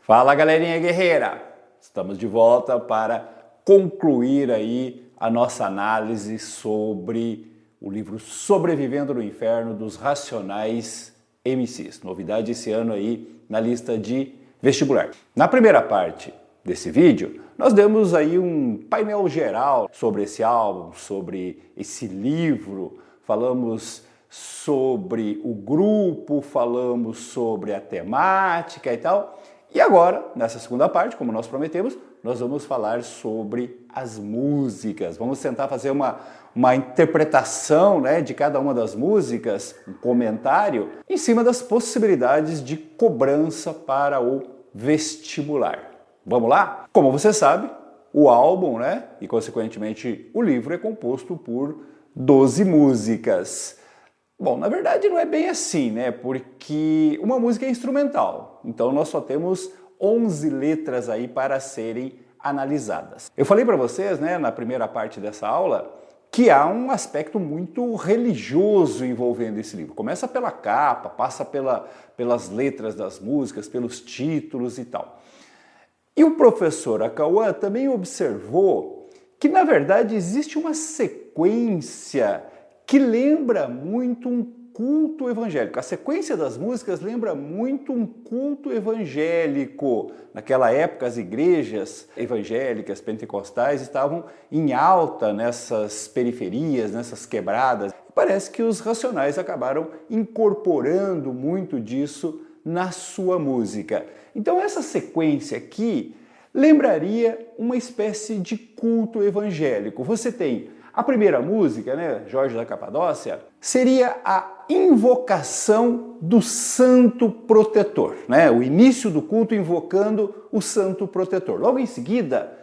Fala, galerinha guerreira! Estamos de volta para concluir aí a nossa análise sobre o livro Sobrevivendo no Inferno dos Racionais MCs. Novidade esse ano aí na lista de vestibular. Na primeira parte desse vídeo, nós demos aí um painel geral sobre esse álbum, sobre esse livro, falamos sobre o grupo, falamos sobre a temática e tal. E agora, nessa segunda parte, como nós prometemos, nós vamos falar sobre as músicas. Vamos tentar fazer uma interpretação, né, de cada uma das músicas, um comentário, em cima das possibilidades de cobrança para o vestibular. Vamos lá? Como você sabe, o álbum, né, e consequentemente o livro é composto por 12 músicas. Bom, na verdade não é bem assim, né? Porque uma música é instrumental, então nós só temos 11 letras aí para serem analisadas. Eu falei para vocês, né, na primeira parte dessa aula, que há um aspecto muito religioso envolvendo esse livro. Começa pela capa, passa pelas letras das músicas, pelos títulos e tal. E o professor Acauã também observou que, na verdade, existe uma sequência que lembra muito um culto evangélico. A sequência das músicas lembra muito um culto evangélico. Naquela época, as igrejas evangélicas, pentecostais, estavam em alta nessas periferias, nessas quebradas. Parece que os Racionais acabaram incorporando muito disso na sua música. Então, essa sequência aqui lembraria uma espécie de culto evangélico. Você tem a primeira música, né, Jorge da Capadócia, seria a invocação do santo protetor, né? O início do culto invocando o santo protetor. Logo em seguida,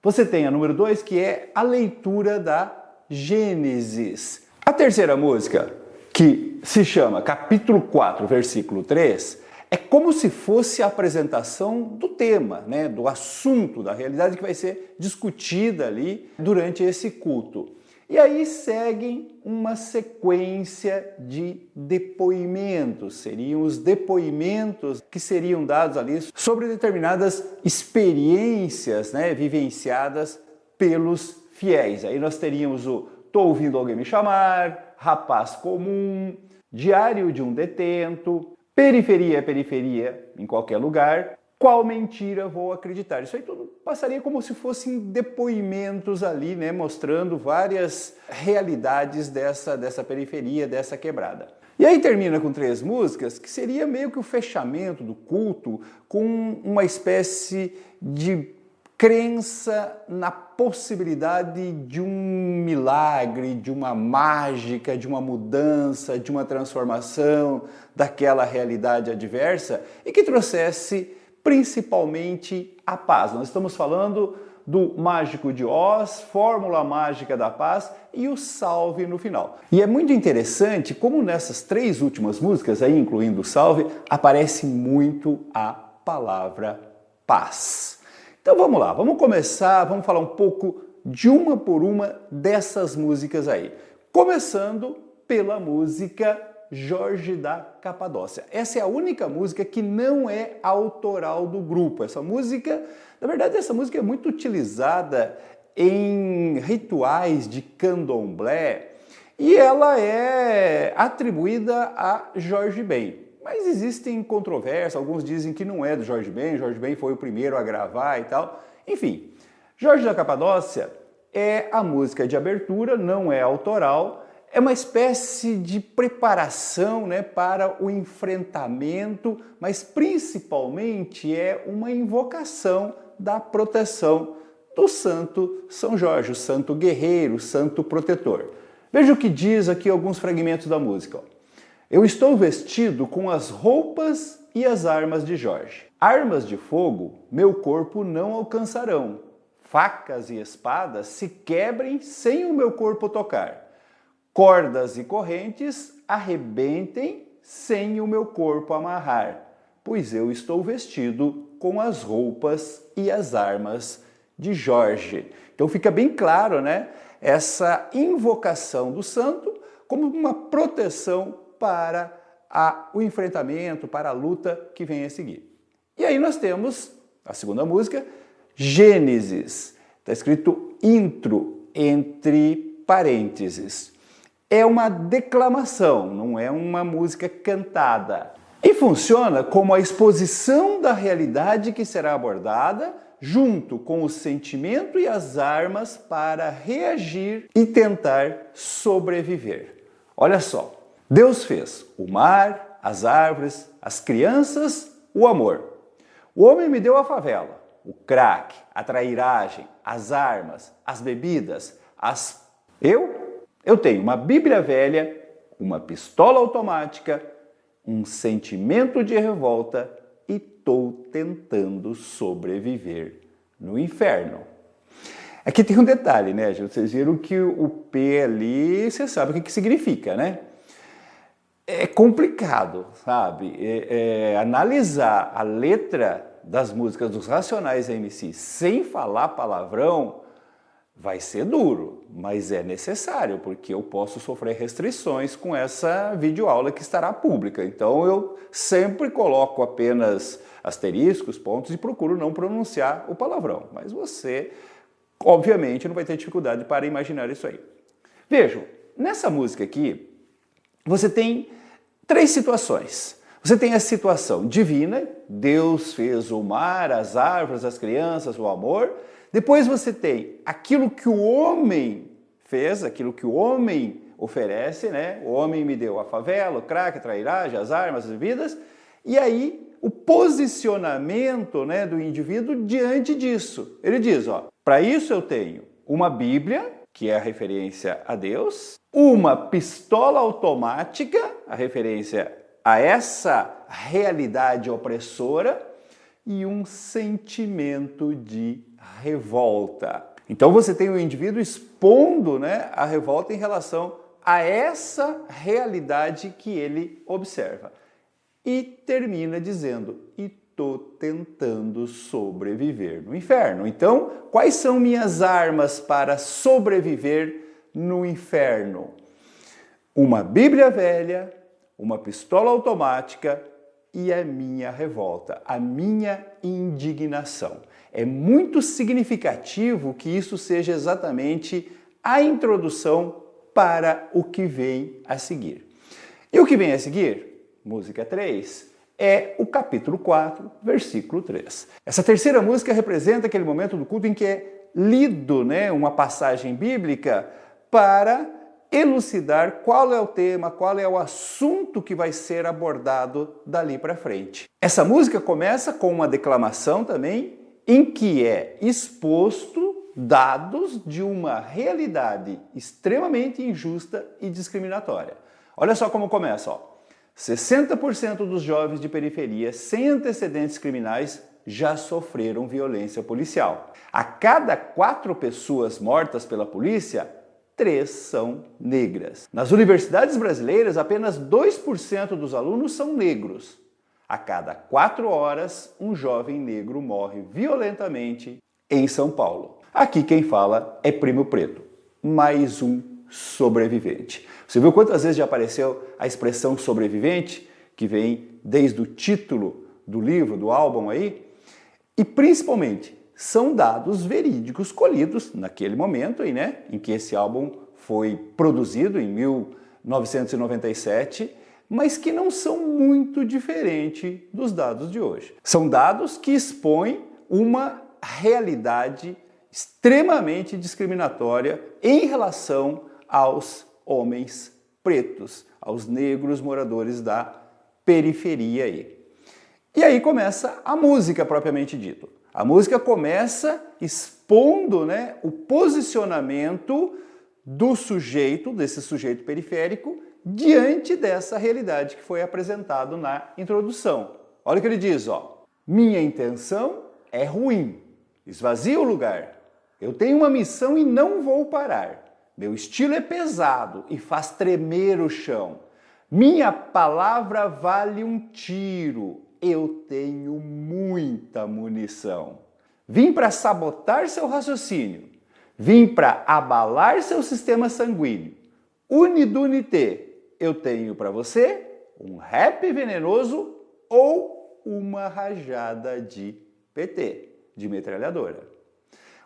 você tem a número 2, que é a leitura da Gênesis. A terceira música, que se chama capítulo 4, versículo 3, é como se fosse a apresentação do tema, né, do assunto, da realidade que vai ser discutida ali durante esse culto. E aí seguem uma sequência de depoimentos, seriam os depoimentos que seriam dados ali sobre determinadas experiências, né, vivenciadas pelos fiéis. Aí nós teríamos o Tô ouvindo alguém me chamar, Rapaz comum, Diário de um detento, Periferia é periferia em qualquer lugar, Qual mentira vou acreditar? Isso aí tudo passaria como se fossem depoimentos ali, né, mostrando várias realidades dessa periferia, dessa quebrada. E aí termina com 3 músicas, que seria meio que o fechamento do culto, com uma espécie de crença na possibilidade de um milagre, de uma mágica, de uma mudança, de uma transformação daquela realidade adversa e que trouxesse principalmente a paz. Nós estamos falando do Mágico de Oz, Fórmula Mágica da Paz e o Salve no final. E é muito interessante como nessas 3 últimas músicas, aí incluindo o Salve, aparece muito a palavra paz. Então vamos lá, vamos começar, vamos falar um pouco de uma por uma dessas músicas aí. Começando pela música Jorge da Capadócia. Essa é a única música que não é autoral do grupo. Essa música, na verdade, essa música é muito utilizada em rituais de candomblé e ela é atribuída a Jorge Ben. Mas existem controvérsias, alguns dizem que não é do Jorge Ben foi o primeiro a gravar e tal. Enfim, Jorge da Capadócia é a música de abertura, não é autoral, é uma espécie de preparação, né, para o enfrentamento, mas principalmente é uma invocação da proteção do santo São Jorge, o santo guerreiro, o santo protetor. Veja o que diz aqui alguns fragmentos da música. Eu estou vestido com as roupas e as armas de Jorge. Armas de fogo meu corpo não alcançarão. Facas e espadas se quebrem sem o meu corpo tocar. Cordas e correntes arrebentem sem o meu corpo amarrar, pois eu estou vestido com as roupas e as armas de Jorge. Então fica bem claro, né, essa invocação do santo como uma proteção para o enfrentamento, para a luta que vem a seguir. E aí nós temos a segunda música, Gênesis. Está escrito intro entre parênteses. É uma declamação, não é uma música cantada. E funciona como a exposição da realidade que será abordada, junto com o sentimento e as armas para reagir e tentar sobreviver. Olha só, Deus fez o mar, as árvores, as crianças, o amor. O homem me deu a favela, o crack, a trairagem, as armas, as bebidas, Eu tenho uma Bíblia velha, uma pistola automática, um sentimento de revolta e estou tentando sobreviver no inferno. Aqui tem um detalhe, né, gente? Vocês viram que o P ali, você sabe o que significa, né? É complicado, sabe? Analisar a letra das músicas dos Racionais MC sem falar palavrão vai ser duro, mas é necessário, porque eu posso sofrer restrições com essa videoaula que estará pública. Então eu sempre coloco apenas asteriscos, pontos e procuro não pronunciar o palavrão. Mas você, obviamente, não vai ter dificuldade para imaginar isso aí. Vejam, nessa música aqui, você tem 3 situações. Você tem a situação divina, Deus fez o mar, as árvores, as crianças, o amor. Depois você tem aquilo que o homem fez, aquilo que o homem oferece, né? O homem me deu a favela, o crack, a trairagem, as armas, as bebidas. E aí o posicionamento, né, do indivíduo diante disso. Ele diz, ó, para isso eu tenho uma Bíblia, que é a referência a Deus, uma pistola automática, a referência a essa realidade opressora, e um sentimento de revolta. Então você tem o indivíduo expondo, né, a revolta em relação a essa realidade que ele observa. E termina dizendo, e estou tentando sobreviver no inferno. Então, quais são minhas armas para sobreviver no inferno? Uma Bíblia velha, uma pistola automática e a minha revolta, a minha indignação. É muito significativo que isso seja exatamente a introdução para o que vem a seguir. E o que vem a seguir, música 3, é o capítulo 4, versículo 3. Essa terceira música representa aquele momento do culto em que é lido, né, uma passagem bíblica para elucidar qual é o tema, qual é o assunto que vai ser abordado dali para frente. Essa música começa com uma declamação também, em que é exposto dados de uma realidade extremamente injusta e discriminatória. Olha só como começa, ó. 60% dos jovens de periferia sem antecedentes criminais já sofreram violência policial. A cada 4 pessoas mortas pela polícia, 3 são negras. Nas universidades brasileiras, apenas 2% dos alunos são negros. A cada 4 horas, um jovem negro morre violentamente em São Paulo. Aqui quem fala é Primo Preto, mais um sobrevivente. Você viu quantas vezes já apareceu a expressão sobrevivente, que vem desde o título do livro, do álbum aí? E principalmente, são dados verídicos colhidos naquele momento aí, né, em que esse álbum foi produzido em 1997, mas que não são muito diferentes dos dados de hoje. São dados que expõem uma realidade extremamente discriminatória em relação aos homens pretos, aos negros moradores da periferia aí. E aí começa a música propriamente dita. A música começa expondo, né, o posicionamento do sujeito, desse sujeito periférico, diante dessa realidade que foi apresentado na introdução. Olha o que ele diz, ó. Minha intenção é ruim, esvazia o lugar. Eu tenho uma missão e não vou parar. Meu estilo é pesado e faz tremer o chão. Minha palavra vale um tiro. Eu tenho muita munição. Vim para sabotar seu raciocínio. Vim para abalar seu sistema sanguíneo. Unidunité, eu tenho para você um rap venenoso ou uma rajada de PT, de metralhadora.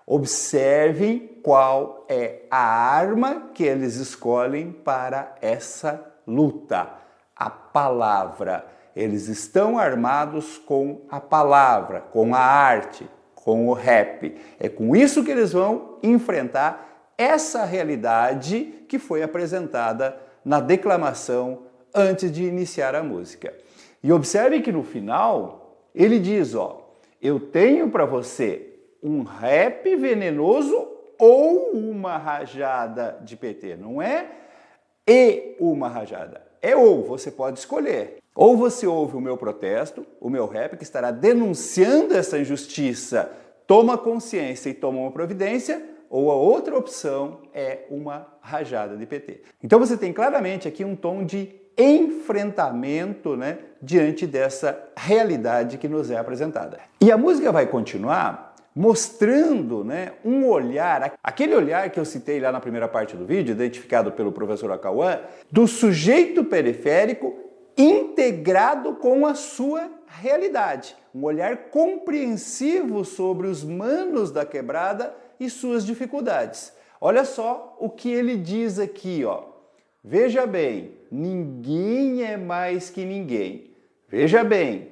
Observem qual é a arma que eles escolhem para essa luta, a palavra. Eles estão armados com a palavra, com a arte, com o rap. É com isso que eles vão enfrentar essa realidade que foi apresentada na declamação antes de iniciar a música. E observe que no final ele diz, ó, eu tenho para você um rap venenoso ou uma rajada de PT. Não é e uma rajada, é ou, você pode escolher. Ou você ouve o meu protesto, o meu rap, que estará denunciando essa injustiça, toma consciência e toma uma providência, ou a outra opção é uma rajada de PT. Então você tem claramente aqui um tom de enfrentamento, né, diante dessa realidade que nos é apresentada. E a música vai continuar mostrando, né, um olhar, aquele olhar que eu citei lá na primeira parte do vídeo, identificado pelo professor Acauã, do sujeito periférico integrado com a sua realidade. Um olhar compreensivo sobre os manos da quebrada e suas dificuldades. Olha só o que ele diz aqui, ó. Veja bem, ninguém é mais que ninguém. Veja bem,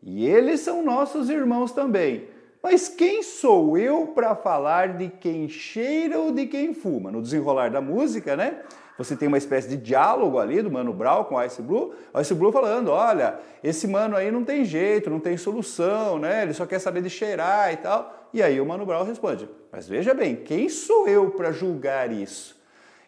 e eles são nossos irmãos também. Mas quem sou eu para falar de quem cheira ou de quem fuma? No desenrolar da música, né? Você tem uma espécie de diálogo ali do Mano Brown com o Ice Blue. O Ice Blue falando, olha, esse mano aí não tem jeito, não tem solução, né? Ele só quer saber de cheirar e tal. E aí o Mano Brown responde, mas veja bem, quem sou eu para julgar isso?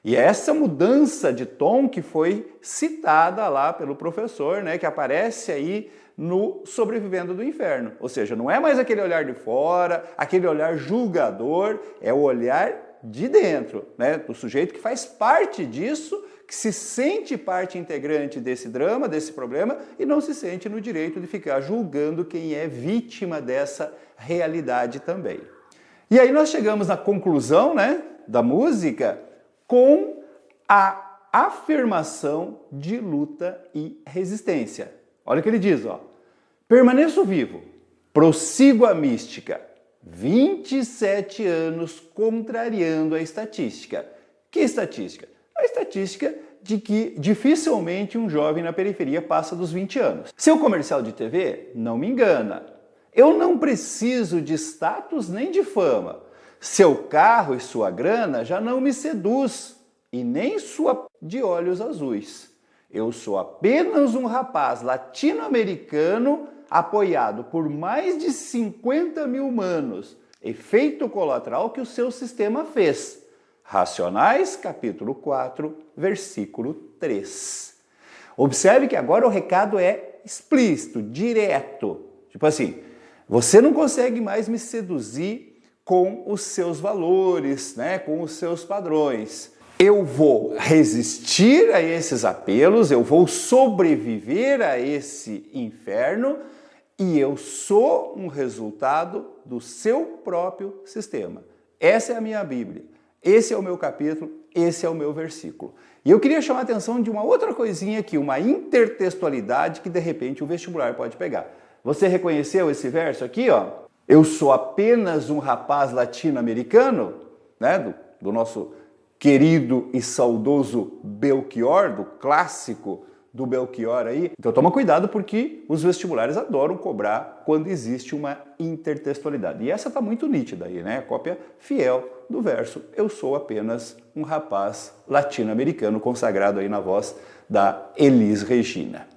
E essa mudança de tom que foi citada lá pelo professor, né, que aparece aí no Sobrevivendo do Inferno. Ou seja, não é mais aquele olhar de fora, aquele olhar julgador, é o olhar de dentro, né, do sujeito que faz parte disso, que se sente parte integrante desse drama, desse problema, e não se sente no direito de ficar julgando quem é vítima dessa realidade também. E aí nós chegamos na conclusão, né, da música, com a afirmação de luta e resistência. Olha o que ele diz, ó. Permaneço vivo, prossigo a mística, 27 anos contrariando a estatística. Que estatística? A estatística de que dificilmente um jovem na periferia passa dos 20 anos. Seu comercial de TV não me engana. Eu não preciso de status nem de fama. Seu carro e sua grana já não me seduz, e nem sua de olhos azuis. Eu sou apenas um rapaz latino-americano apoiado por mais de 50 mil manos, efeito colateral que o seu sistema fez. Racionais, capítulo 4, versículo 3. Observe que agora o recado é explícito, direto. Tipo assim, você não consegue mais me seduzir com os seus valores, né, com os seus padrões. Eu vou resistir a esses apelos, eu vou sobreviver a esse inferno e eu sou um resultado do seu próprio sistema. Essa é a minha Bíblia, esse é o meu capítulo, esse é o meu versículo. E eu queria chamar a atenção de uma outra coisinha aqui, uma intertextualidade que de repente o vestibular pode pegar. Você reconheceu esse verso aqui, ó? Eu sou apenas um rapaz latino-americano, né, do nosso querido e saudoso Belchior, do clássico do Belchior aí. Então toma cuidado porque os vestibulares adoram cobrar quando existe uma intertextualidade. E essa está muito nítida aí, né? Cópia fiel do verso Eu sou apenas um rapaz latino-americano, consagrado aí na voz da Elis Regina.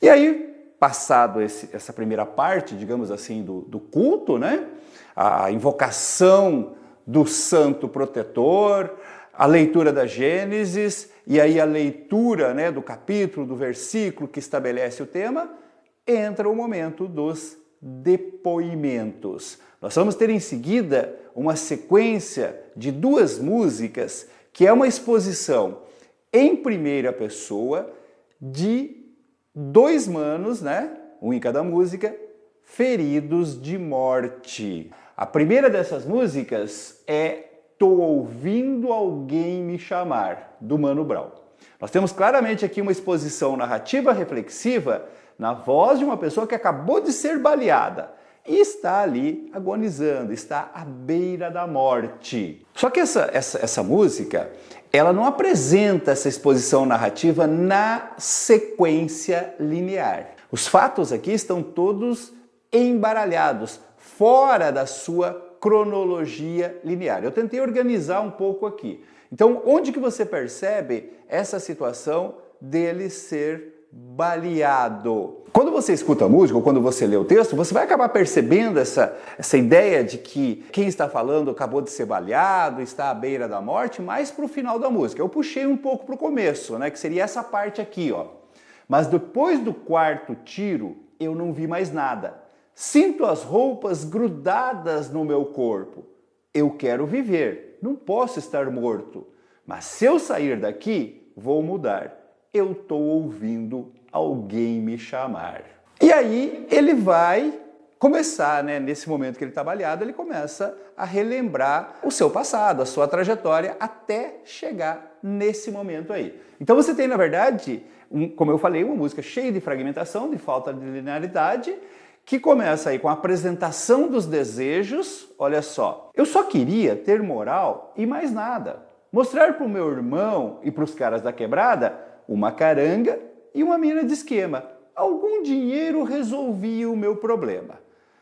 E aí, passado essa primeira parte, digamos assim, do culto, né? A invocação do santo protetor, a leitura da Gênesis e aí a leitura, né, do capítulo, do versículo que estabelece o tema, entra o momento dos depoimentos. Nós vamos ter em seguida uma sequência de duas músicas que é uma exposição em primeira pessoa de dois manos, né, um em cada música, feridos de morte. A primeira dessas músicas é Tô Ouvindo Alguém Me Chamar, do Mano Brown. Nós temos claramente aqui uma exposição narrativa reflexiva na voz de uma pessoa que acabou de ser baleada e está ali agonizando, está à beira da morte. Só que essa música, ela não apresenta essa exposição narrativa na sequência linear. Os fatos aqui estão todos embaralhados, fora da sua cronologia linear. Eu tentei organizar um pouco aqui. Então, onde que você percebe essa situação dele ser baleado? Quando você escuta a música ou quando você lê o texto, você vai acabar percebendo essa ideia de que quem está falando acabou de ser baleado, está à beira da morte, mais para o final da música. Eu puxei um pouco para o começo, né, que seria essa parte aqui, ó. Mas depois do quarto tiro, eu não vi mais nada. Sinto as roupas grudadas no meu corpo. Eu quero viver, não posso estar morto. Mas se eu sair daqui, vou mudar. Eu estou ouvindo alguém me chamar. E aí ele vai começar, né, nesse momento que ele está baleado, ele começa a relembrar o seu passado, a sua trajetória, até chegar nesse momento aí. Então você tem, na verdade, como eu falei, uma música cheia de fragmentação, de falta de linearidade, que começa aí com a apresentação dos desejos. Olha só, eu só queria ter moral e mais nada. Mostrar para o meu irmão e para os caras da quebrada uma caranga e uma mina de esquema. Algum dinheiro resolvia o meu problema.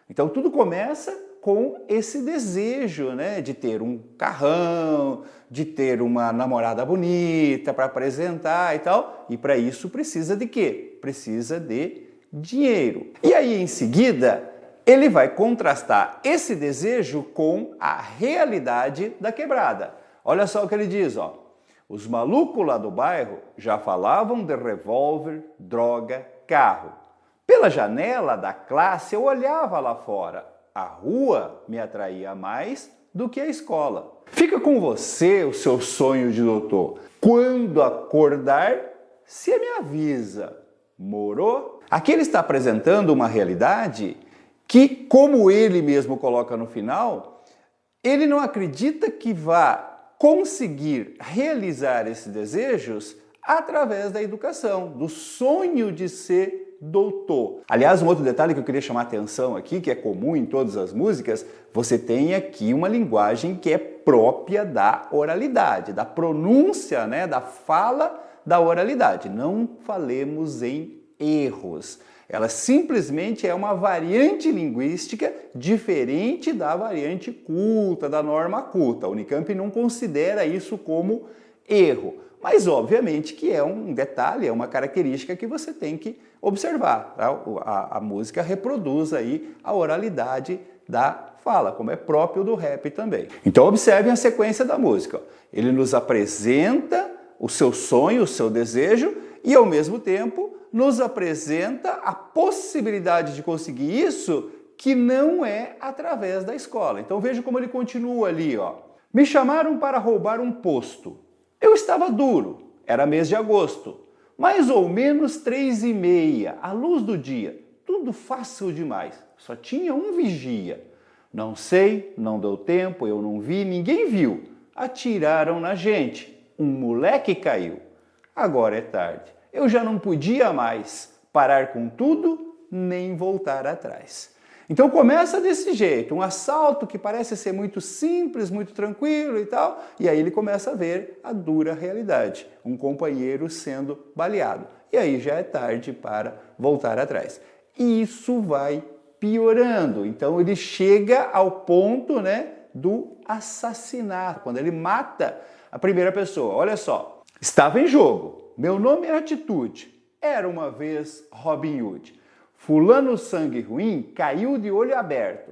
Então tudo começa com esse desejo, né, de ter um carrão, de ter uma namorada bonita para apresentar e tal. E para isso precisa de quê? Precisa de dinheiro. E aí em seguida ele vai contrastar esse desejo com a realidade da quebrada. Olha só o que ele diz, ó. Os malucos lá do bairro já falavam de revólver, droga, carro. Pela janela da classe eu olhava lá fora. A rua me atraía mais do que a escola. Fica com você o seu sonho de doutor. Quando acordar, se me avisa. Morou? Aqui ele está apresentando uma realidade que, como ele mesmo coloca no final, ele não acredita que vá conseguir realizar esses desejos através da educação, do sonho de ser doutor. Aliás, um outro detalhe que eu queria chamar a atenção aqui, que é comum em todas as músicas, você tem aqui uma linguagem que é própria da oralidade, da pronúncia, né, da fala da oralidade. Não falemos em erros. Ela simplesmente é uma variante linguística diferente da variante culta, da norma culta. A Unicamp não considera isso como erro. Mas, obviamente, que é um detalhe, é uma característica que você tem que observar. Tá? A música reproduz aí a oralidade da fala, como é próprio do rap também. Então, observem a sequência da música. Ele nos apresenta o seu sonho, o seu desejo, e, ao mesmo tempo, nos apresenta a possibilidade de conseguir isso que não é através da escola. Então veja como ele continua ali, ó. Me chamaram para roubar um posto. Eu estava duro, era mês de agosto. Mais ou menos 3h30, à luz do dia. Tudo fácil demais, só tinha um vigia. Não sei, não deu tempo, eu não vi, ninguém viu. Atiraram na gente, um moleque caiu. Agora é tarde. Eu já não podia mais parar com tudo, nem voltar atrás. Então começa desse jeito, um assalto que parece ser muito simples, muito tranquilo e tal, e aí ele começa a ver a dura realidade, um companheiro sendo baleado. E aí já é tarde para voltar atrás. E isso vai piorando, então ele chega ao ponto, né, do assassinato, quando ele mata a primeira pessoa. Olha só, estava em jogo. Meu nome é Atitude, era uma vez Robin Hood. Fulano sangue ruim caiu de olho aberto,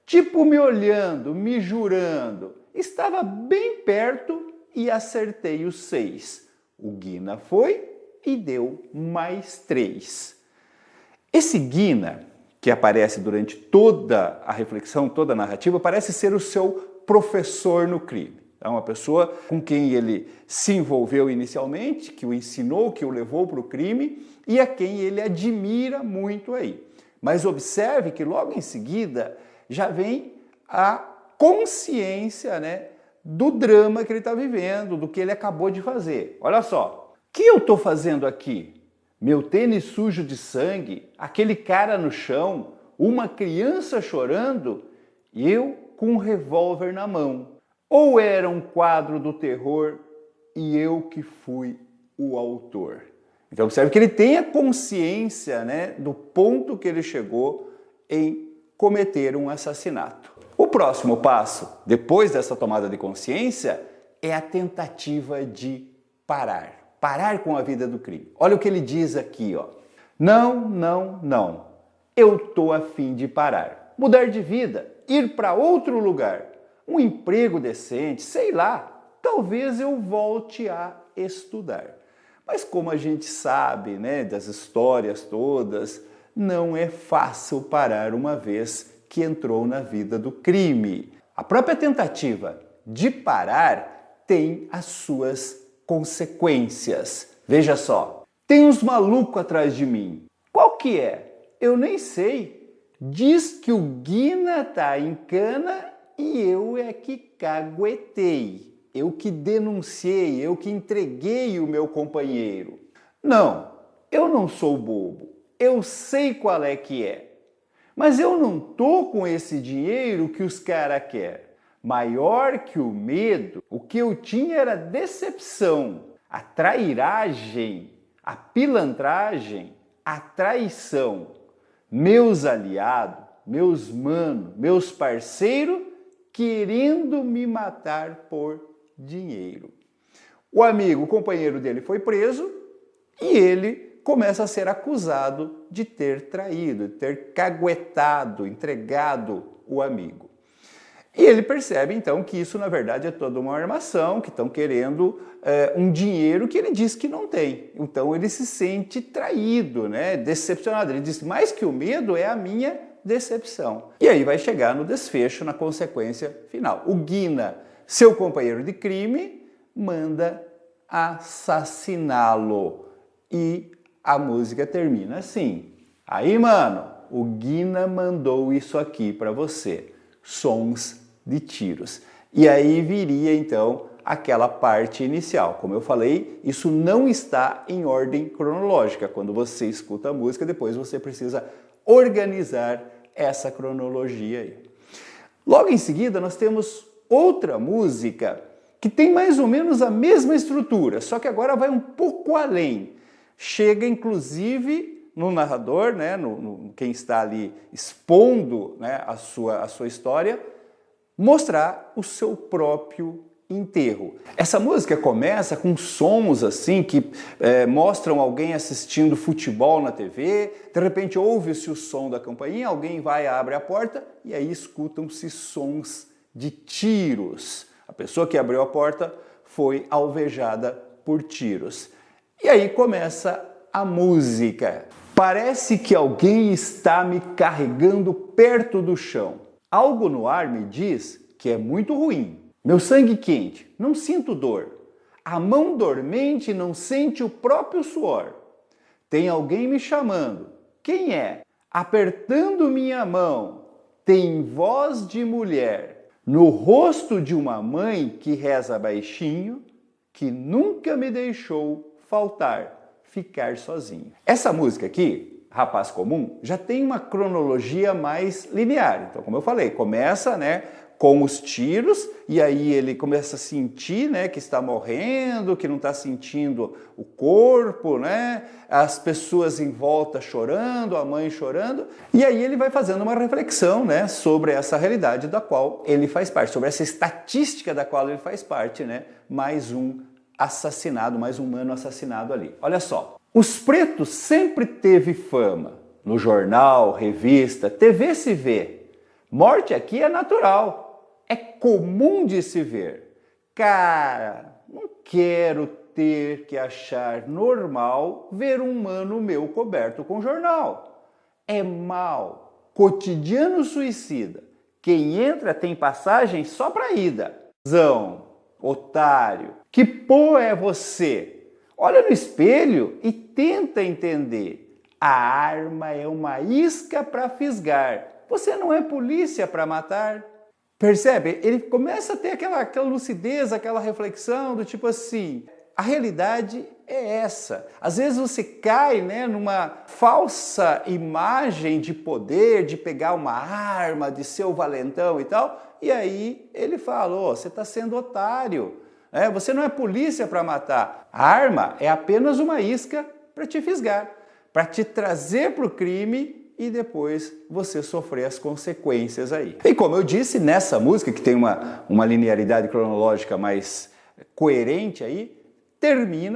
tipo me olhando, me jurando. Estava bem perto e acertei os 6. O Guina foi e deu mais 3. Esse Guina, que aparece durante toda a reflexão, toda a narrativa, parece ser o seu professor no crime. É uma pessoa com quem ele se envolveu inicialmente, que o ensinou, que o levou para o crime e a quem ele admira muito aí. Mas observe que logo em seguida já vem a consciência, né, do drama que ele está vivendo, do que ele acabou de fazer. Olha só, o que eu estou fazendo aqui? meu tênis sujo de sangue, aquele cara no chão, uma criança chorando e eu com um revólver na mão. Ou era um quadro do terror e eu que fui o autor. Então observe que ele tem a consciência, né, do ponto que ele chegou em cometer um assassinato. O próximo passo, depois dessa tomada de consciência, é a tentativa de parar. Parar com a vida do crime. Olha o que ele diz aqui, ó. Não, não, não. Eu tô a fim de parar. Mudar de vida, ir para outro lugar, um emprego decente, sei lá, talvez eu volte a estudar. Mas como a gente sabe, né, das histórias todas, não é fácil parar uma vez que entrou na vida do crime. A própria tentativa de parar tem as suas consequências. Veja só, tem uns malucos atrás de mim. Qual que é? Eu nem sei. Diz que o Guina tá em cana e eu é que caguetei. Eu que denunciei, eu que entreguei o meu companheiro. Não, eu não sou bobo. Eu sei qual é que é. Mas eu não tô com esse dinheiro que os caras querem. Maior que o medo, o que eu tinha era decepção, a trairagem, a pilantragem, a traição. Meus aliados, meus manos, meus parceiros querendo me matar por dinheiro. O amigo, o companheiro dele foi preso e ele começa a ser acusado de ter traído, de ter caguetado, entregado o amigo. E ele percebe então que isso na verdade é toda uma armação, que estão querendo um dinheiro que ele diz que não tem. Então ele se sente traído, né? Decepcionado. Ele diz, mais que o medo é a minha decepção. E aí vai chegar no desfecho, na consequência final. O Guina, seu companheiro de crime, manda assassiná-lo. E a música termina assim. Aí, mano, o Guina mandou isso aqui para você. Sons de tiros. E aí viria, então, aquela parte inicial. Como eu falei, isso não está em ordem cronológica. Quando você escuta a música, depois você precisa organizar essa cronologia aí. Logo em seguida, nós temos outra música que tem mais ou menos a mesma estrutura, só que agora vai um pouco além. Chega, inclusive, no narrador, né, quem está ali expondo, né, a sua história, mostrar o seu próprio enterro. Essa música começa com sons assim que mostram alguém assistindo futebol na TV, de repente ouve-se o som da campainha, alguém vai, abre a porta e aí escutam-se sons de tiros. A pessoa que abriu a porta foi alvejada por tiros. E aí começa a música. Parece que alguém está me carregando perto do chão. Algo no ar me diz que é muito ruim. Meu sangue quente, não sinto dor. A mão dormente não sente o próprio suor. Tem alguém me chamando. Quem é? Apertando minha mão. Tem voz de mulher. No rosto de uma mãe que reza baixinho, que nunca me deixou faltar, ficar sozinho. Essa música aqui, Rapaz Comum, já tem uma cronologia mais linear. Então, como eu falei, começa, né, com os tiros e aí ele começa a sentir, né, que está morrendo, que não está sentindo o corpo, né, as pessoas em volta chorando, a mãe chorando, e aí ele vai fazendo uma reflexão, né, sobre essa realidade da qual ele faz parte, sobre essa estatística da qual ele faz parte, né, mais um assassinado, mais um humano assassinado ali. Olha só. Os pretos sempre teve fama. No jornal, revista, TV se vê. Morte aqui é natural. É comum de se ver. Cara, não quero ter que achar normal ver um mano meu coberto com jornal. É mal. Cotidiano suicida. Quem entra tem passagem só pra ida. Zão, otário. Que pô é você? Olha no espelho e tenta entender. A arma é uma isca para fisgar. Você não é polícia para matar. Percebe? Ele começa a ter aquela lucidez, aquela reflexão do tipo assim, a realidade é essa. Às vezes você cai, né, numa falsa imagem de poder, de pegar uma arma, de ser o valentão e tal, e aí ele fala, oh, você está sendo otário, você não é polícia para matar. A arma é apenas uma isca para te fisgar, para te trazer para o crime e depois você sofrer as consequências aí. E como eu disse, nessa música, que tem uma linearidade cronológica mais coerente aí,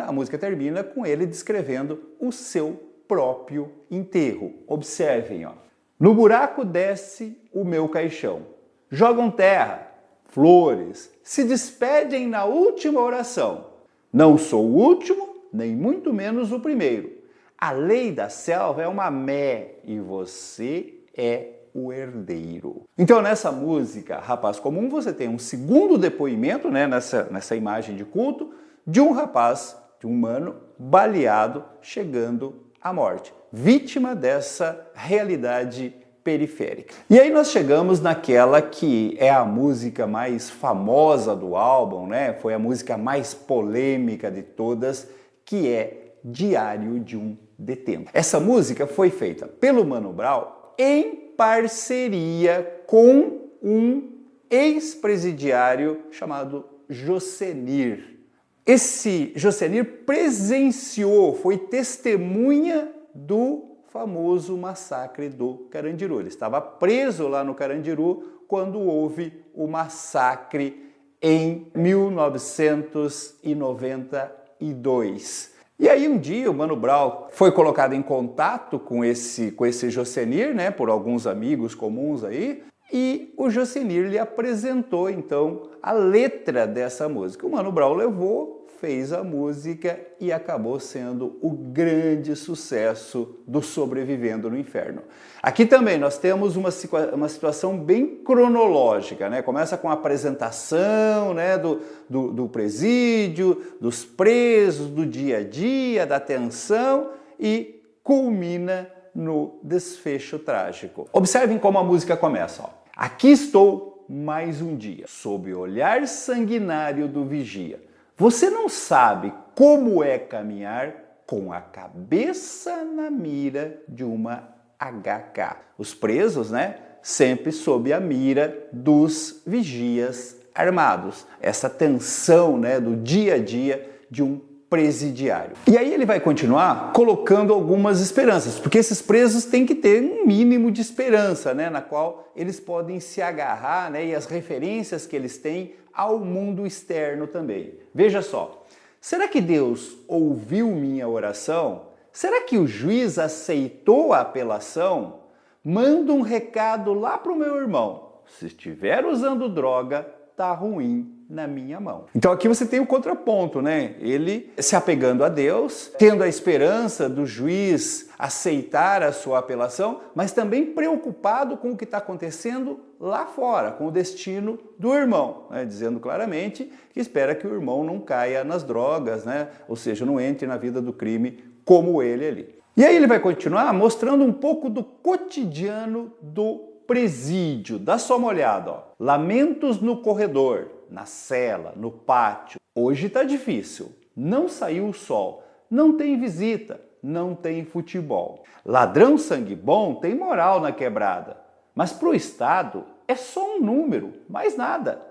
a música termina com ele descrevendo o seu próprio enterro. Observem, ó. No buraco desce o meu caixão. Jogam terra, flores, se despedem na última oração. Não sou o último, nem muito menos o primeiro. A lei da selva é uma mé e você é o herdeiro. Então nessa música Rapaz Comum você tem um segundo depoimento, né, nessa imagem de culto, de um rapaz, de um humano, baleado, chegando à morte, vítima dessa realidade periférica. E aí nós chegamos naquela que é a música mais famosa do álbum, né? Foi a música mais polêmica de todas, que é Diário de um Detento. Essa música foi feita pelo Mano Brown em parceria com um ex-presidiário chamado Jocenir. Esse Jocenir presenciou, foi testemunha do famoso massacre do Carandiru. Ele estava preso lá no Carandiru quando houve o massacre em 1992. E aí um dia o Mano Brown foi colocado em contato com esse Jocenir, né, por alguns amigos comuns aí, e o Jocenir lhe apresentou então a letra dessa música. O Mano Brown levou, fez a música e acabou sendo o grande sucesso do Sobrevivendo no Inferno. Aqui também nós temos uma situação bem cronológica, né? Começa com a apresentação, né, do presídio, dos presos, do dia a dia, da tensão e culmina no desfecho trágico. Observem como a música começa. Ó. Aqui estou mais um dia, sob o olhar sanguinário do vigia. Você não sabe como é caminhar com a cabeça na mira de uma HK. Os presos, né, sempre sob a mira dos vigias armados. Essa tensão, né, do dia a dia de um presidiário. E aí ele vai continuar colocando algumas esperanças, porque esses presos têm que ter um mínimo de esperança, né, na qual eles podem se agarrar, né, e as referências que eles têm ao mundo externo também. Veja só, será que Deus ouviu minha oração? Será que o juiz aceitou a apelação? Manda um recado lá para o meu irmão. Se estiver usando droga, tá ruim na minha mão. Então aqui você tem o contraponto, né? Ele se apegando a Deus, tendo a esperança do juiz aceitar a sua apelação, mas também preocupado com o que está acontecendo lá fora, com o destino do irmão, né? Dizendo claramente que espera que o irmão não caia nas drogas, né? Ou seja, não entre na vida do crime como ele ali. E aí ele vai continuar mostrando um pouco do cotidiano do presídio. Dá só uma olhada, ó. Lamentos no corredor, na cela, no pátio. Hoje tá difícil. Não saiu o sol. Não tem visita. Não tem futebol. Ladrão sangue bom tem moral na quebrada. Mas pro Estado é só um número, mais nada.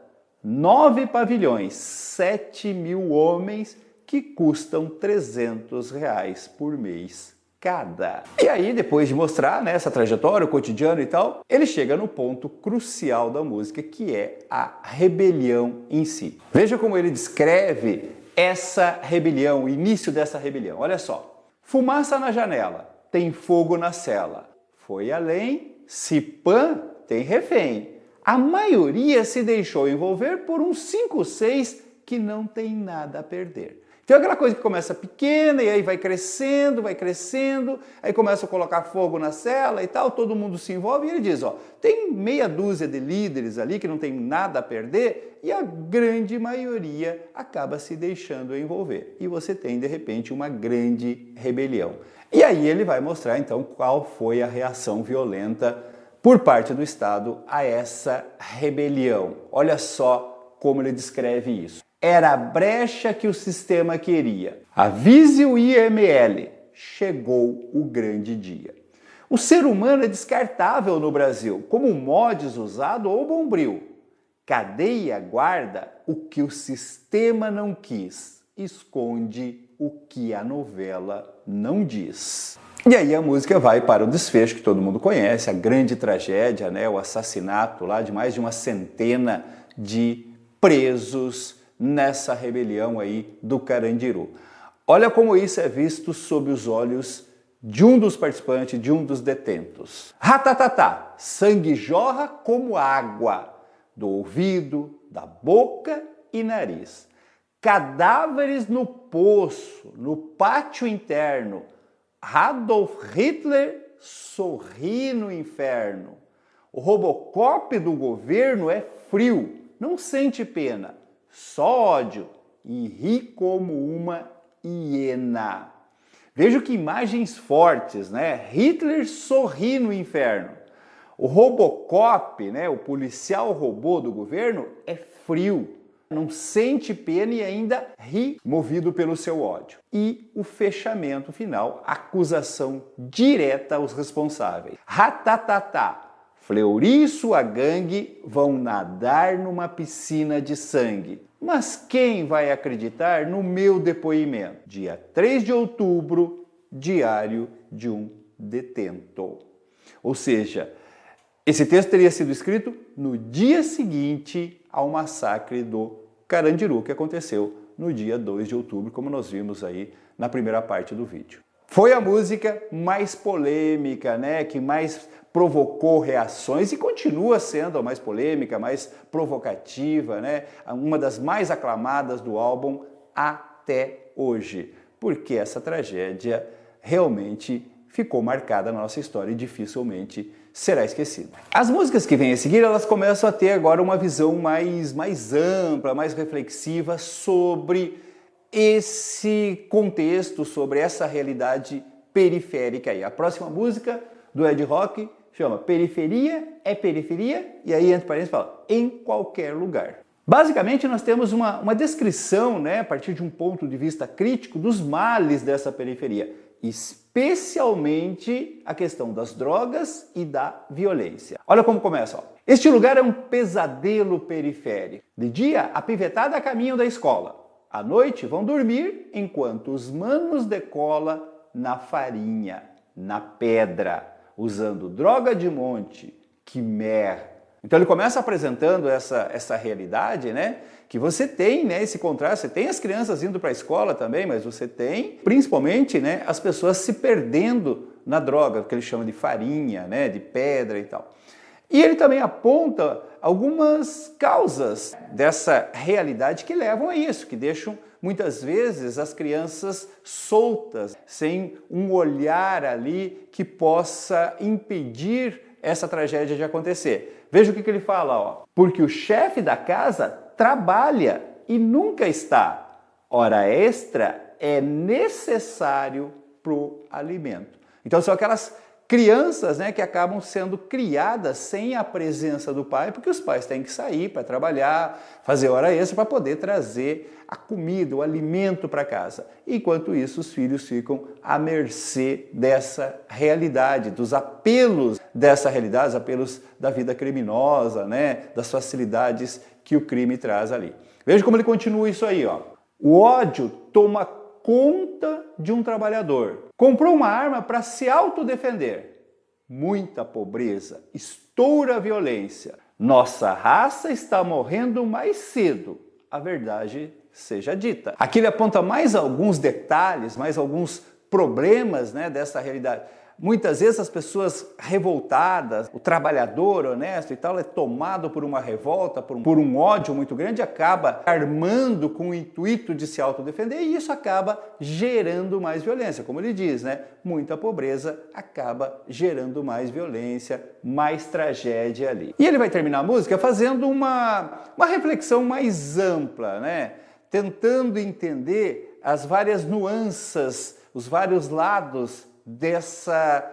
9 pavilhões, 7.000 homens que custam R$300 por mês. Cada. E aí, depois de mostrar, né, essa trajetória, o cotidiano e tal, ele chega no ponto crucial da música, que é a rebelião em si. Veja como ele descreve essa rebelião, o início dessa rebelião. Olha só. Fumaça na janela, tem fogo na cela. Foi além, se pã, tem refém. A maioria se deixou envolver por uns 5 ou 6 que não tem nada a perder. Tem aquela coisa que começa pequena e aí vai crescendo, aí começa a colocar fogo na cela e tal, todo mundo se envolve e ele diz, ó, tem meia dúzia de líderes ali que não tem nada a perder e a grande maioria acaba se deixando envolver. E você tem, de repente, uma grande rebelião. E aí ele vai mostrar, então, qual foi a reação violenta por parte do Estado a essa rebelião. Olha só como ele descreve isso. era a brecha que o sistema queria. Avise o IML, chegou o grande dia. O ser humano é descartável no Brasil, como mods usado ou bombril. Cadeia guarda o que o sistema não quis, esconde o que a novela não diz. E aí a música vai para o desfecho que todo mundo conhece, a grande tragédia, né? O assassinato lá de mais de uma centena de presos nessa rebelião aí do Carandiru. Olha como isso é visto sob os olhos de um dos participantes, de um dos detentos. Ratatatá, sangue jorra como água do ouvido, da boca e nariz. Cadáveres no poço, no pátio interno. Adolf Hitler sorri no inferno. O Robocop do governo é frio, não sente pena, só ódio e ri como uma hiena. Veja que imagens fortes, né? Hitler sorri no inferno. O Robocop, né, o policial robô do governo, é frio, não sente pena e ainda ri, movido pelo seu ódio. E o fechamento final, acusação direta aos responsáveis. Ratatatá, Fleury e sua gangue vão nadar numa piscina de sangue. Mas quem vai acreditar no meu depoimento? Dia 3 de outubro, diário de um detento. Ou seja, esse texto teria sido escrito no dia seguinte ao massacre do Carandiru, que aconteceu no dia 2 de outubro, como nós vimos aí na primeira parte do vídeo. Foi a música mais polêmica, né, que mais provocou reações e continua sendo a mais polêmica, mais provocativa, né, uma das mais aclamadas do álbum até hoje, porque essa tragédia realmente ficou marcada na nossa história e dificilmente será esquecida. As músicas que vêm a seguir, elas começam a ter agora uma visão mais ampla, mais reflexiva sobre esse contexto, sobre essa realidade periférica aí. A próxima música do Ed Rock chama Periferia é Periferia, e aí entre parênteses fala em qualquer lugar. Basicamente nós temos uma descrição, né, a partir de um ponto de vista crítico, dos males dessa periferia, especialmente a questão das drogas e da violência. Olha como começa, ó. Este lugar é um pesadelo periférico. De dia, a pivetada caminham da escola. À noite, vão dormir enquanto os manos decolam na farinha, na pedra, usando droga de monte, quimer. Então ele começa apresentando essa realidade, né? Que você tem, né, esse contraste, você tem as crianças indo para a escola também, mas você tem, principalmente, né, as pessoas se perdendo na droga, que ele chama de farinha, né, de pedra e tal. E ele também aponta algumas causas dessa realidade que levam a isso, que deixam muitas vezes as crianças soltas, sem um olhar ali que possa impedir essa tragédia de acontecer. Veja o que ele fala, ó. Porque o chefe da casa trabalha e nunca está. Hora extra é necessário para o alimento. Então são aquelas crianças, né, que acabam sendo criadas sem a presença do pai, porque os pais têm que sair para trabalhar, fazer hora extra para poder trazer a comida, o alimento para casa. Enquanto isso, os filhos ficam à mercê dessa realidade, dos apelos dessa realidade, os apelos da vida criminosa, né, das facilidades que o crime traz ali. Veja como ele continua isso aí, ó. O ódio toma conta de um trabalhador. Comprou uma arma para se autodefender. Muita pobreza, estoura a violência. Nossa raça está morrendo mais cedo. A verdade seja dita. Aqui ele aponta mais alguns detalhes, mais alguns problemas, né, dessa realidade. Muitas vezes as pessoas revoltadas, o trabalhador honesto e tal, é tomado por uma revolta, por um ódio muito grande, acaba armando com o intuito de se autodefender e isso acaba gerando mais violência. Como ele diz, né? Muita pobreza acaba gerando mais violência, mais tragédia ali. E ele vai terminar a música fazendo uma reflexão mais ampla, né? Tentando entender as várias nuances, os vários lados dessa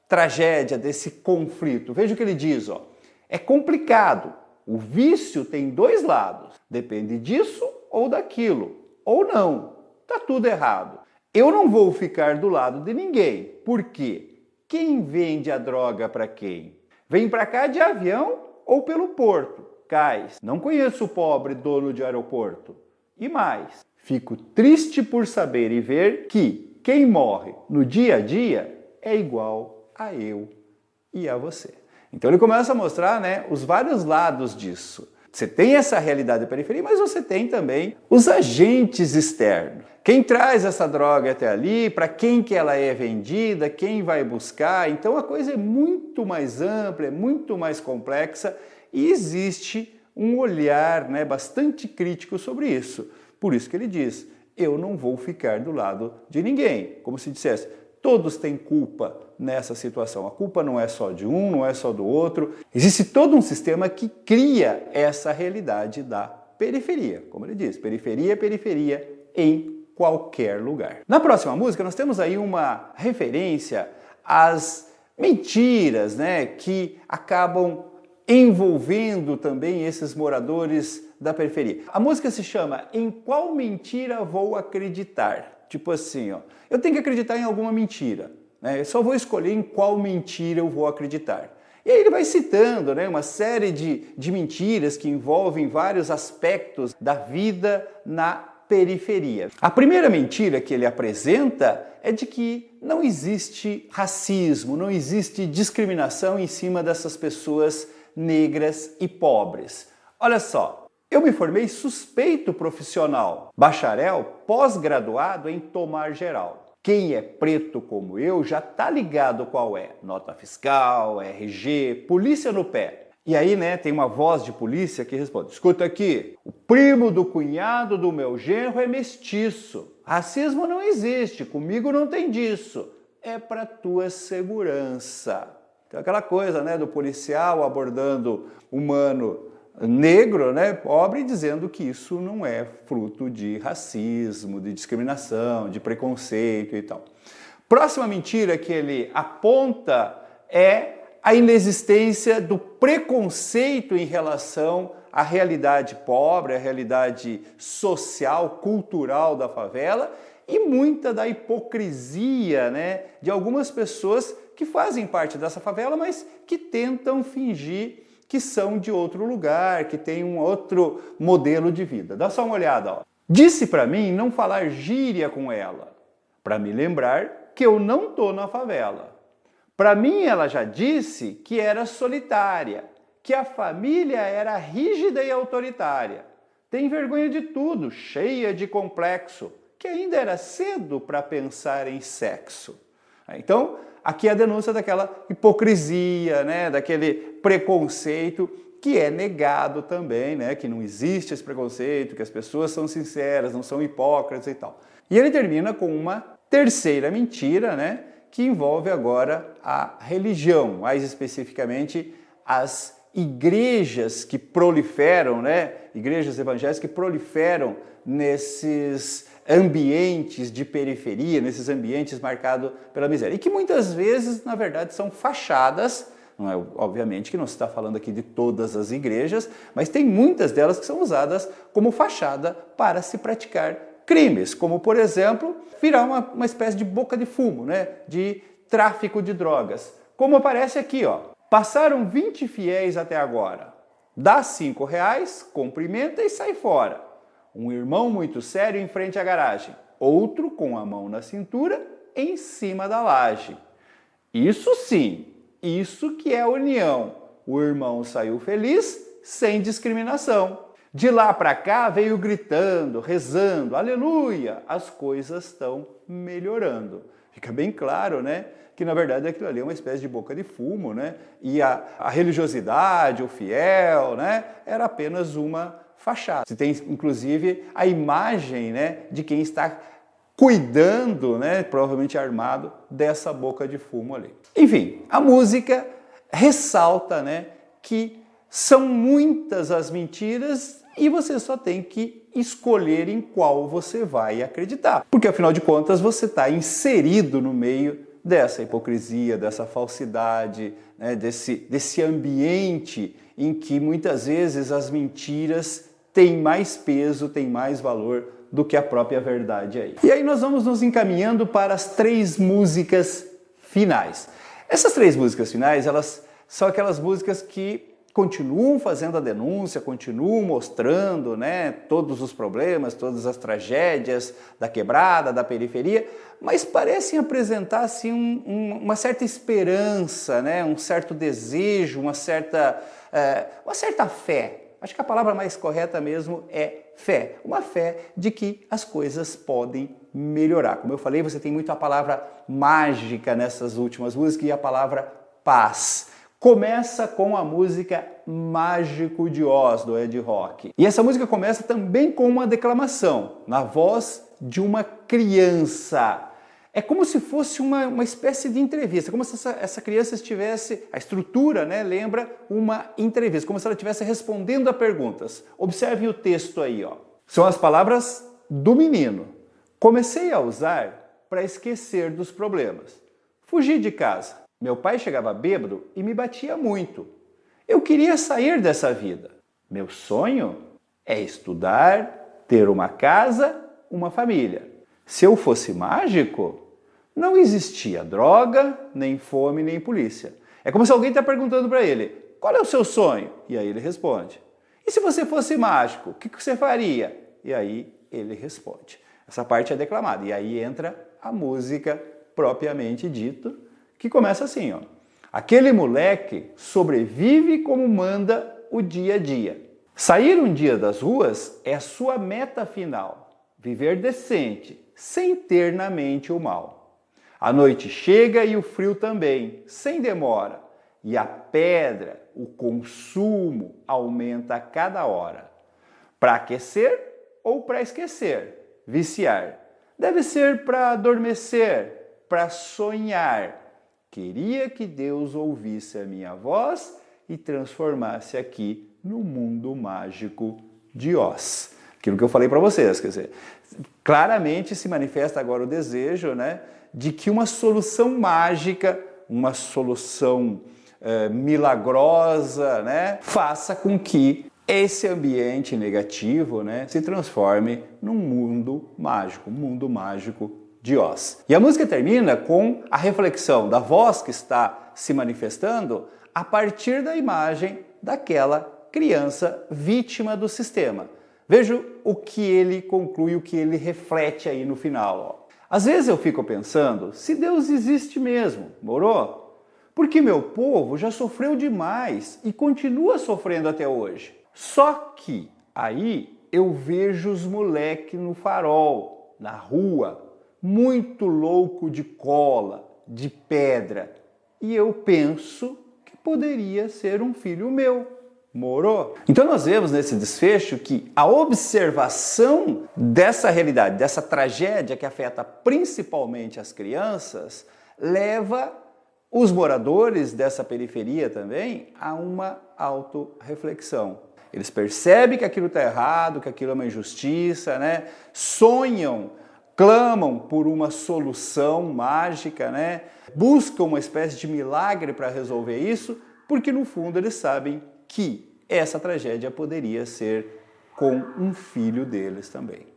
tragédia, desse conflito. Veja o que ele diz, ó. É complicado. O vício tem dois lados. Depende disso ou daquilo, ou não. Tá tudo errado. Eu não vou ficar do lado de ninguém. Por quê? Quem vende a droga para quem? Vem para cá de avião ou pelo porto? Cais. Não conheço o pobre dono de aeroporto. E mais, fico triste por saber e ver que quem morre no dia a dia é igual a eu e a você. Então ele começa a mostrar, né, os vários lados disso. Você tem essa realidade da periferia, mas você tem também os agentes externos. Quem traz essa droga até ali, para quem que ela é vendida, quem vai buscar. Então a coisa é muito mais ampla, é muito mais complexa e existe um olhar, né, bastante crítico sobre isso. Por isso que ele diz, eu não vou ficar do lado de ninguém. Como se dissesse, todos têm culpa nessa situação. A culpa não é só de um, não é só do outro. Existe todo um sistema que cria essa realidade da periferia. Como ele diz, periferia é periferia em qualquer lugar. Na próxima música nós temos aí uma referência às mentiras, né, que acabam envolvendo também esses moradores da periferia. A música se chama Em Qual Mentira Vou Acreditar? Tipo assim, ó, eu tenho que acreditar em alguma mentira, né? Eu só vou escolher em qual mentira eu vou acreditar. E aí ele vai citando, né, uma série de mentiras que envolvem vários aspectos da vida na periferia. A primeira mentira que ele apresenta é de que não existe racismo, não existe discriminação em cima dessas pessoas negras e pobres. Olha só, eu me formei suspeito profissional, bacharel, pós-graduado em tomar geral. Quem é preto como eu já tá ligado qual é. Nota fiscal, RG, polícia no pé. E aí, né, tem uma voz de polícia que responde, escuta aqui, o primo do cunhado do meu genro é mestiço. Racismo não existe, comigo não tem disso. É para tua segurança. Então aquela coisa, né, do policial abordando humano negro, né, pobre, dizendo que isso não é fruto de racismo, de discriminação, de preconceito e tal. Próxima mentira que ele aponta é a inexistência do preconceito em relação à realidade pobre, à realidade social, cultural da favela e muita da hipocrisia, né, de algumas pessoas que fazem parte dessa favela, mas que tentam fingir que são de outro lugar, que têm um outro modelo de vida. Dá só uma olhada, ó. Disse para mim não falar gíria com ela, para me lembrar que eu não tô na favela. Para mim ela já disse que era solitária, que a família era rígida e autoritária. Tem vergonha de tudo, cheia de complexo, que ainda era cedo para pensar em sexo. Então, aqui é a denúncia daquela hipocrisia, né, daquele preconceito que é negado também, né, que não existe esse preconceito, que as pessoas são sinceras, não são hipócritas e tal. E ele termina com uma terceira mentira, né, que envolve agora a religião, mais especificamente as igrejas que proliferam, né, igrejas evangélicas que proliferam nesses ambientes de periferia, nesses ambientes marcados pela miséria. E que muitas vezes, na verdade, são fachadas, não é, obviamente que não se está falando aqui de todas as igrejas, mas tem muitas delas que são usadas como fachada para se praticar crimes, como, por exemplo, virar uma espécie de boca de fumo, né, de tráfico de drogas. Como aparece aqui, ó, passaram 20 fiéis até agora, dá R$5, cumprimenta e sai fora. Um irmão muito sério em frente à garagem, outro com a mão na cintura em cima da laje. Isso sim, isso que é união. O irmão saiu feliz, sem discriminação. De lá para cá veio gritando, rezando, aleluia, as coisas estão melhorando. Fica bem claro, né, que na verdade aquilo ali é uma espécie de boca de fumo, né, e a religiosidade, o fiel, né, era apenas uma fachada. Você tem inclusive a imagem, né, de quem está cuidando, né, provavelmente armado, dessa boca de fumo ali. Enfim, a música ressalta, né, que são muitas as mentiras e você só tem que escolher em qual você vai acreditar. Porque afinal de contas você está inserido no meio dessa hipocrisia, dessa falsidade, né, desse ambiente em que muitas vezes as mentiras tem mais peso, tem mais valor do que a própria verdade aí. E aí nós vamos nos encaminhando para as 3 músicas finais. Essas 3 músicas finais, elas são aquelas músicas que continuam fazendo a denúncia, continuam mostrando, né, todos os problemas, todas as tragédias da quebrada, da periferia, mas parecem apresentar assim, uma certa esperança, né, um certo desejo, uma certa fé. Acho que a palavra mais correta mesmo é fé. Uma fé de que as coisas podem melhorar. Como eu falei, você tem muito a palavra mágica nessas últimas músicas e a palavra paz. Começa com a música Mágico de Oz, do Ed Rock. E essa música começa também com uma declamação, na voz de uma criança. É como se fosse uma espécie de entrevista, como se essa criança estivesse, a estrutura, né, lembra uma entrevista, como se ela estivesse respondendo a perguntas. Observe o texto aí, ó. São as palavras do menino. Comecei a usar para esquecer dos problemas. Fugi de casa. Meu pai chegava bêbado e me batia muito. Eu queria sair dessa vida. Meu sonho é estudar, ter uma casa, uma família. Se eu fosse mágico, não existia droga, nem fome, nem polícia. É como se alguém está perguntando para ele, qual é o seu sonho? E aí ele responde. E se você fosse mágico, o que você faria? E aí ele responde. Essa parte é declamada. E aí entra a música propriamente dita, que começa assim, ó. Aquele moleque sobrevive como manda o dia a dia. Sair um dia das ruas é a sua meta final. Viver decente, sem ter na mente o mal. A noite chega e o frio também, sem demora. E a pedra, o consumo, aumenta a cada hora. Para aquecer ou para esquecer? Viciar. Deve ser para adormecer, para sonhar. Queria que Deus ouvisse a minha voz e transformasse aqui no mundo mágico de Oz. Aquilo que eu falei para vocês, quer dizer, claramente se manifesta agora o desejo, né, de que uma solução mágica, uma solução milagrosa, né, faça com que esse ambiente negativo, né, se transforme num mundo mágico de Oz. E a música termina com a reflexão da voz que está se manifestando a partir da imagem daquela criança vítima do sistema. Veja o que ele conclui, o que ele reflete aí no final. Ó. Às vezes eu fico pensando, se Deus existe mesmo, morou? Porque meu povo já sofreu demais e continua sofrendo até hoje. Só que aí eu vejo os moleques no farol, na rua, muito louco de cola, de pedra. E eu penso que poderia ser um filho meu. Morou? Então nós vemos nesse desfecho que a observação dessa realidade, dessa tragédia que afeta principalmente as crianças, leva os moradores dessa periferia também a uma autorreflexão. Eles percebem que aquilo está errado, que aquilo é uma injustiça, né? Sonham, clamam por uma solução mágica, né? Buscam uma espécie de milagre para resolver isso, porque no fundo eles sabem que essa tragédia poderia ser com um filho deles também.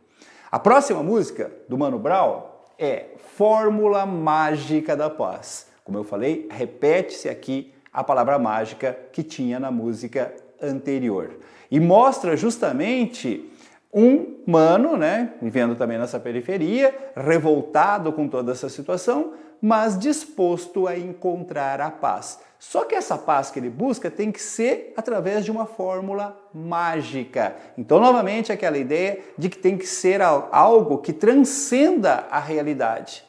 A próxima música do Mano Brown é Fórmula Mágica da Paz. Como eu falei, repete-se aqui a palavra mágica que tinha na música anterior. E mostra justamente um mano, né, vivendo também nessa periferia, revoltado com toda essa situação, mas disposto a encontrar a paz. Só que essa paz que ele busca tem que ser através de uma fórmula mágica. Então, novamente, aquela ideia de que tem que ser algo que transcenda a realidade.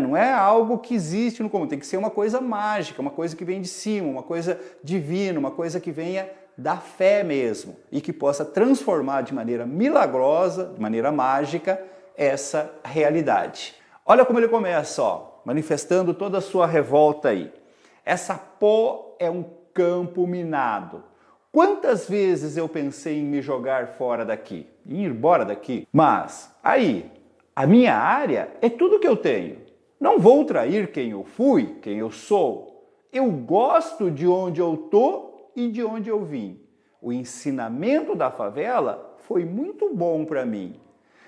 Não é algo que existe no comum, tem que ser uma coisa mágica, uma coisa que vem de cima, uma coisa divina, uma coisa que venha da fé mesmo e que possa transformar de maneira milagrosa, de maneira mágica, essa realidade. Olha como ele começa, ó, manifestando toda a sua revolta aí. Essa pó é um campo minado. Quantas vezes eu pensei em me jogar fora daqui, em ir embora daqui? Mas aí, a minha área é tudo que eu tenho. Não vou trair quem eu fui, quem eu sou. Eu gosto de onde eu tô e de onde eu vim. o ensinamento da favela foi muito bom para mim.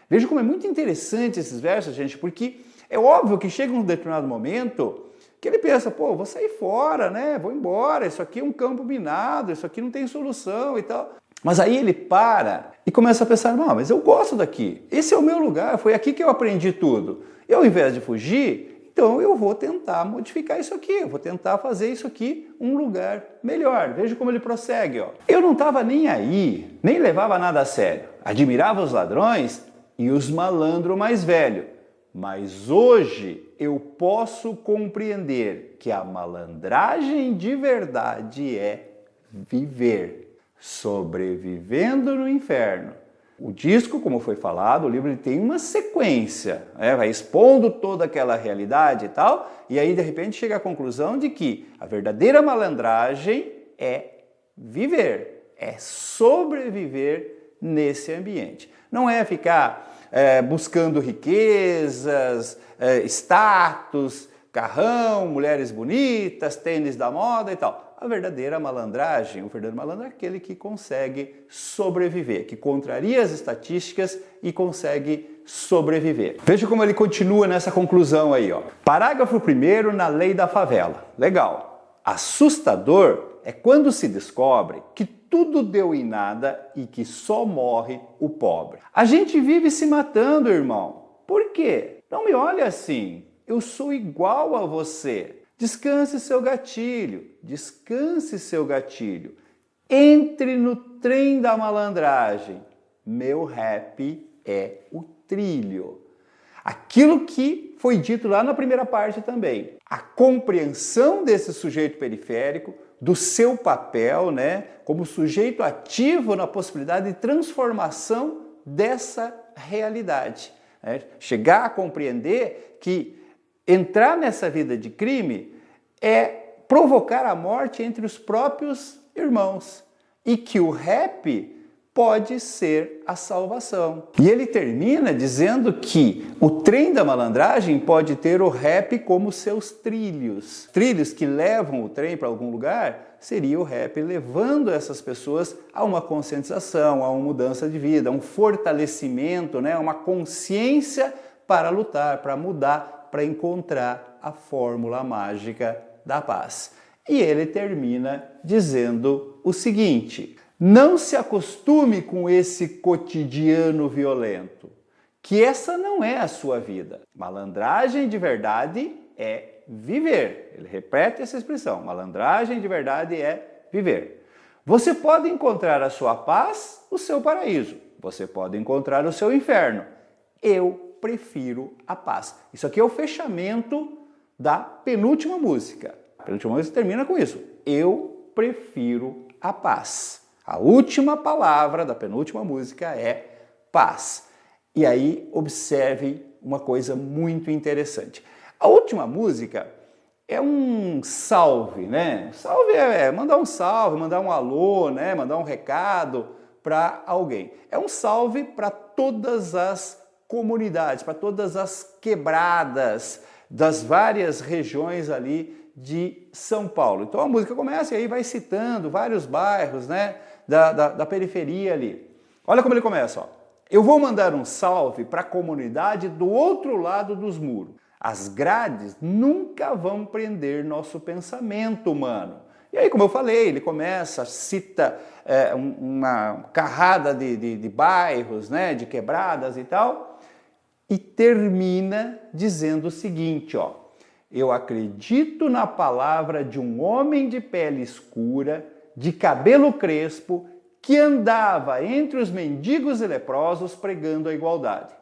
Veja como é muito interessante esses versos, gente, porque é óbvio que chega um determinado momento que ele pensa, pô, vou sair fora, né? Vou embora, isso aqui é um campo minado, isso aqui não tem solução e tal. Mas aí ele para e começa a pensar, não, mas eu gosto daqui, esse é o meu lugar, foi aqui que eu aprendi tudo. E ao invés de fugir, então eu vou tentar modificar isso aqui, eu vou tentar fazer isso aqui um lugar melhor. Veja como ele prossegue, ó. Eu não estava nem aí, nem levava nada a sério. Admirava os ladrões e os malandros mais velhos. Mas hoje eu posso compreender que a malandragem de verdade é viver, sobrevivendo no inferno. O disco, como foi falado, o livro ele tem uma sequência, vai expondo toda aquela realidade e tal, e aí de repente chega à conclusão de que a verdadeira malandragem é viver, é sobreviver nesse ambiente. Não é ficar buscando riquezas, status, carrão, mulheres bonitas, tênis da moda e tal. A verdadeira malandragem, o verdadeiro malandro é aquele que consegue sobreviver, que contraria as estatísticas e consegue sobreviver. Veja como ele continua nessa conclusão aí, ó. Parágrafo 1º na lei da favela. Legal. Assustador é quando se descobre que tudo deu em nada e que só morre o pobre. A gente vive se matando, irmão. Por quê? Não me olhe assim. Eu sou igual a você. Descanse seu gatilho. Descanse seu gatilho. Entre no trem da malandragem. Meu rap é o trilho. Aquilo que foi dito lá na primeira parte também. A compreensão desse sujeito periférico, do seu papel, né, como sujeito ativo na possibilidade de transformação dessa realidade. Chegar a compreender que entrar nessa vida de crime é provocar a morte entre os próprios irmãos e que o rap pode ser a salvação. E ele termina dizendo que o trem da malandragem pode ter o rap como seus trilhos. Trilhos que levam o trem para algum lugar seria o rap levando essas pessoas a uma conscientização, a uma mudança de vida, a um fortalecimento, né, uma consciência para lutar, para mudar, para encontrar a fórmula mágica da paz. E ele termina dizendo o seguinte: não se acostume com esse cotidiano violento, que essa não é a sua vida. Malandragem de verdade é viver. Ele repete essa expressão, malandragem de verdade é viver. Você pode encontrar a sua paz, o seu paraíso. Você pode encontrar o seu inferno. Eu prefiro a paz. Isso aqui é o fechamento da penúltima música. A penúltima música termina com isso. Eu prefiro a paz. A última palavra da penúltima música é paz. E aí observe uma coisa muito interessante. A última música é um salve, né? Salve é mandar um salve, mandar um alô, né? Mandar um recado para alguém. É um salve para todas as comunidades, para todas as quebradas das várias regiões ali de São Paulo. Então a música começa e aí vai citando vários bairros, né, da periferia ali. Olha como ele começa, ó. Eu vou mandar um salve para a comunidade do outro lado dos muros. As grades nunca vão prender nosso pensamento humano. E aí, como eu falei, ele começa, cita uma carrada de bairros, né, de quebradas e tal, e termina dizendo o seguinte, ó. Eu acredito na palavra de um homem de pele escura, de cabelo crespo, que andava entre os mendigos e leprosos pregando a igualdade.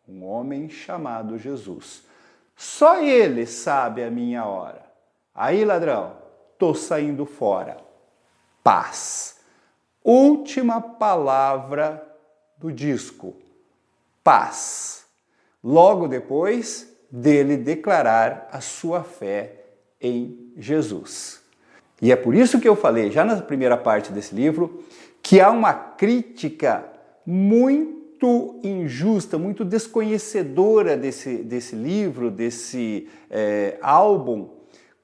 Um homem chamado Jesus. Só ele sabe a minha hora. Aí, ladrão, tô saindo fora. Paz. Última palavra do disco. Paz. Logo depois dele declarar a sua fé em Jesus. E é por isso que eu falei, já na primeira parte desse livro, que há uma crítica muito injusta, muito desconhecedora desse livro, desse álbum,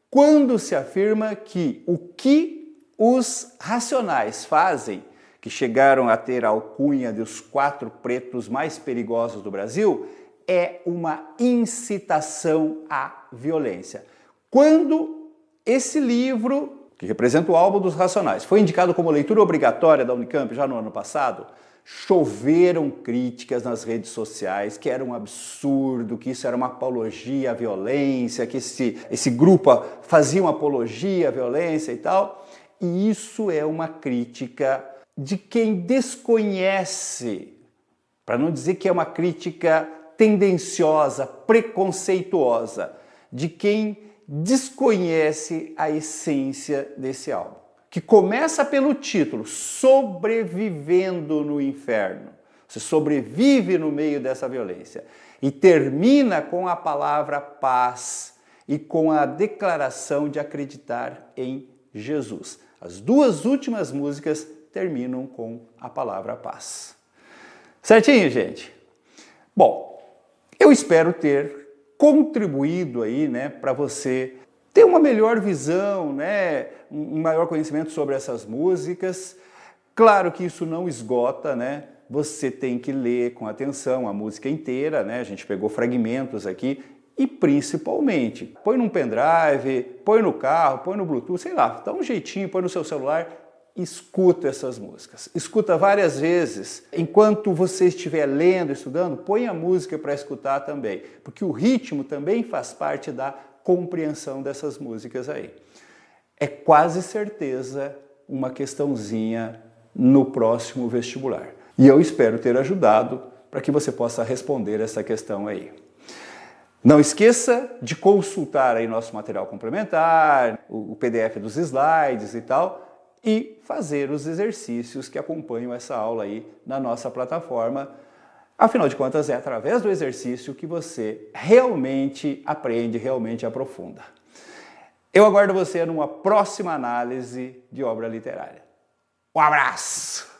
quando se afirma que o que os racionais fazem que chegaram a ter a alcunha dos 4 pretos mais perigosos do Brasil, é uma incitação à violência. Quando esse livro, que representa o álbum dos Racionais, foi indicado como leitura obrigatória da Unicamp já no ano passado, choveram críticas nas redes sociais, que era um absurdo, que isso era uma apologia à violência, que esse grupo fazia uma apologia à violência e tal. E isso é uma crítica de quem desconhece, para não dizer que é uma crítica tendenciosa, preconceituosa, de quem desconhece a essência desse álbum, que começa pelo título, Sobrevivendo no Inferno. Você sobrevive no meio dessa violência. E termina com a palavra paz e com a declaração de acreditar em Jesus. As 2 últimas músicas terminam com a palavra paz. Certinho, gente? Bom, eu espero ter contribuído aí, né, para você ter uma melhor visão, né, um maior conhecimento sobre essas músicas. Claro que isso não esgota, né? Você tem que ler com atenção a música inteira, né? A gente pegou fragmentos aqui e principalmente põe num pendrive, põe no carro, põe no Bluetooth, sei lá, dá um jeitinho, põe no seu celular, escuta essas músicas. Escuta várias vezes. Enquanto você estiver lendo, estudando, põe a música para escutar também, porque o ritmo também faz parte da compreensão dessas músicas aí. É quase certeza uma questãozinha no próximo vestibular. E eu espero ter ajudado para que você possa responder essa questão aí. Não esqueça de consultar aí nosso material complementar, o PDF dos slides e tal, e fazer os exercícios que acompanham essa aula aí na nossa plataforma. Afinal de contas, é através do exercício que você realmente aprende, realmente aprofunda. Eu aguardo você numa próxima análise de obra literária. Um abraço!